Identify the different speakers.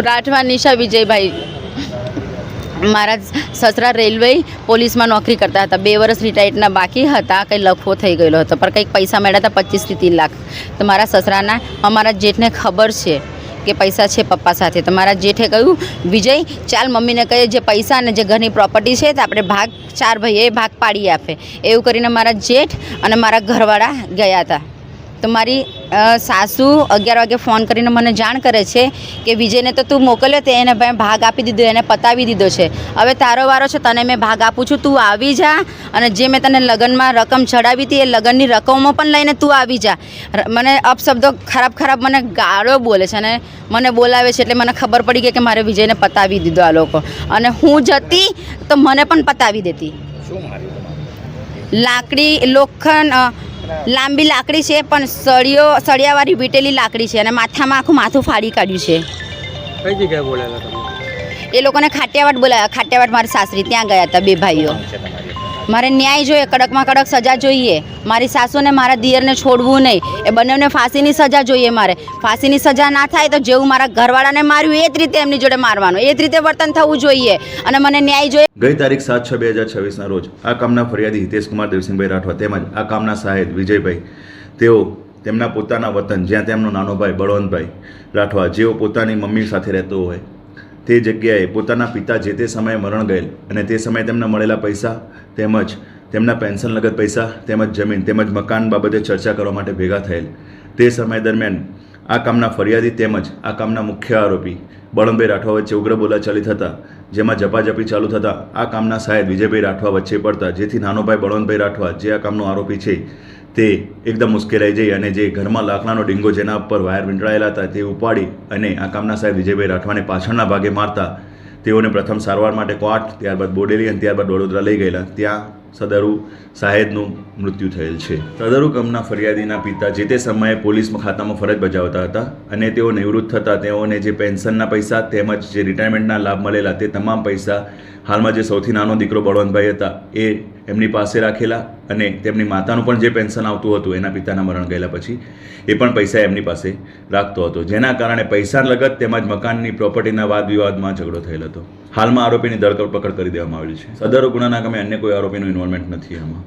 Speaker 1: રાઠવા નિશા વિજયભાઈ. મારા સસરા રેલવે પોલીસમાં નોકરી કરતા હતા. 2 વર્ષ રિટાયર્ડના બાકી હતા. કંઈ લખવો થઈ ગયેલો હતો, પણ કંઈક પૈસા મળ્યા હતા 25 થી 30 લાખ. તો મારા સસરાના અમારા જેઠને ખબર છે કે પૈસા છે પપ્પા સાથે. તો મારા જેઠે કહ્યું, વિજય ચાલ મમ્મીને કહે જે પૈસા અને જે ઘરની પ્રોપર્ટી છે તો આપણે ભાગ 4 ભાઈએ ભાગ પાડી આપે. એવું કરીને મારા જેઠ અને મારા ઘરવાળા ગયા હતા. તો મારી સાસુ 11 વાગે ફોન કરીને મને જાણ કરે છે કે વિજયને તો તું મોકલ્યો તે એને ભાગ આપી દીધો, એને પતાવી દીધો છે. હવે તારો વારો છે, તને મેં ભાગ આપું છું, તું આવી જા. અને જે મેં તને લગ્નમાં રકમ ચડાવી હતી એ લગ્નની રકમો પણ લઈને તું આવી જા. મને અપશબ્દો ખરાબ મને ગાળો બોલે છે અને મને બોલાવે છે. એટલે મને ખબર પડી ગઈ કે મારે વિજયને પતાવી દીધો આ લોકો. અને હું જતી તો મને પણ પતાવી દેતી. લાકડી લોખંડ લાંબી લાકડી છે, પણ સળિયાવાળી વીટેલી લાકડી છે અને માથામાં આખું માથું ફાડી કાઢ્યું છે.
Speaker 2: કઈ જગ્યાએ બોલાયેલા તમે?
Speaker 1: એ લોકોને ખાટિયાવાડ બોલાવ્યા. ખાટિયાવાડ મારી સાસરી ત્યાં ગયા હતા 2 ભાઈઓ. મારે ન્યાય જોઈએ, કડકમાં કડક સજા જોઈએ. મારી સાસુને મારા દિયરને છોડવું નહીં. એ બંનેને ફાંસીની સજા જોઈએ. મારે ફાંસીની સજા ના થાય તો જેવું મારા ઘરવાળાને માર્યું એ જ રીતે એમની જોડે મારવાનું, એ જ રીતે વર્તન થવું જોઈએ. અને મને ન્યાય જોઈએ.
Speaker 3: ગઈ તારીખ 7/6/2026ના રોજ આ કામના ફરિયાદી હિતેશકુમાર દેવસિંહભાઈ રાઠવા તેમજ આ કામના સહાયક વિજયભાઈ, તેઓ તેમના પોતાના વતન જ્યાં તેમનો નાનો ભાઈ બળવંતભાઈ રાઠવા, જેઓ પોતાની મમ્મી સાથે રહેતો હોય તે જગ્યાએ પોતાના પિતા જે તે સમયે મરણ ગયેલ અને તે સમયે તેમને મળેલા પૈસા તેમજ તેમના પેન્શન લગત પૈસા તેમજ જમીન તેમજ મકાન બાબતે ચર્ચા કરવા માટે ભેગા થયેલ. તે સમય દરમિયાન આ કામના ફરિયાદી તેમજ આ કામના મુખ્ય આરોપી બળવંતભાઈ રાઠવા વચ્ચે ઉગ્ર બોલાચાલી થતાં, જેમાં ઝપાઝપી ચાલુ થતાં આ કામના સહાયક વિજયભાઈ રાઠવા વચ્ચે પડતા, જેથી નાનો ભાઈ બળવંતભાઈ રાઠવા જે આ કામનો આરોપી છે તે એકદમ મુશ્કેલાઈ જઈ અને જે ઘરમાં લાકડાનો ડીંગો જેના ઉપર વાયર વીંટળાયેલા હતા તે ઉપાડી અને આ કામના સાહેબ વિજયભાઈ રાઠવાને પાછળના ભાગે મારતા તેઓને પ્રથમ સારવાર માટે ક્વાટ, ત્યારબાદ બોડેલી અને ત્યારબાદ વડોદરા લઈ ગયેલા. ત્યાં સદરુ સાહેબનું મૃત્યુ થયેલ છે. સદરુ કામના ફરિયાદીના પિતા જે તે સમયે પોલીસ ખાતામાં ફરજ બજાવતા હતા અને તેઓ નિવૃત્ત થતાં તેઓને જે પેન્શનના પૈસા તેમજ જે રિટાયરમેન્ટના લાભ મળેલા તે તમામ પૈસા હાલમાં જે સૌથી નાનો દીકરો બળવંતભાઈ હતા એ એમની પાસે રાખેલા અને તેમની માતાનું પણ જે પેન્શન આવતું હતું એના પિતાના મરણ ગયેલા પછી એ પણ પૈસા એમની પાસે રાખતો હતો, જેના કારણે પૈસા લગત તેમજ મકાનની પ્રોપર્ટીના વાદ વિવાદમાં ઝઘડો થયેલ હતો. હાલમાં આરોપીની ધરપકડ કરી દેવામાં આવેલી છે. સદરુ ગુનાના કામે અન્ય કોઈ આરોપીનું ઇન્વોલ્વમેન્ટ નથી આમાં.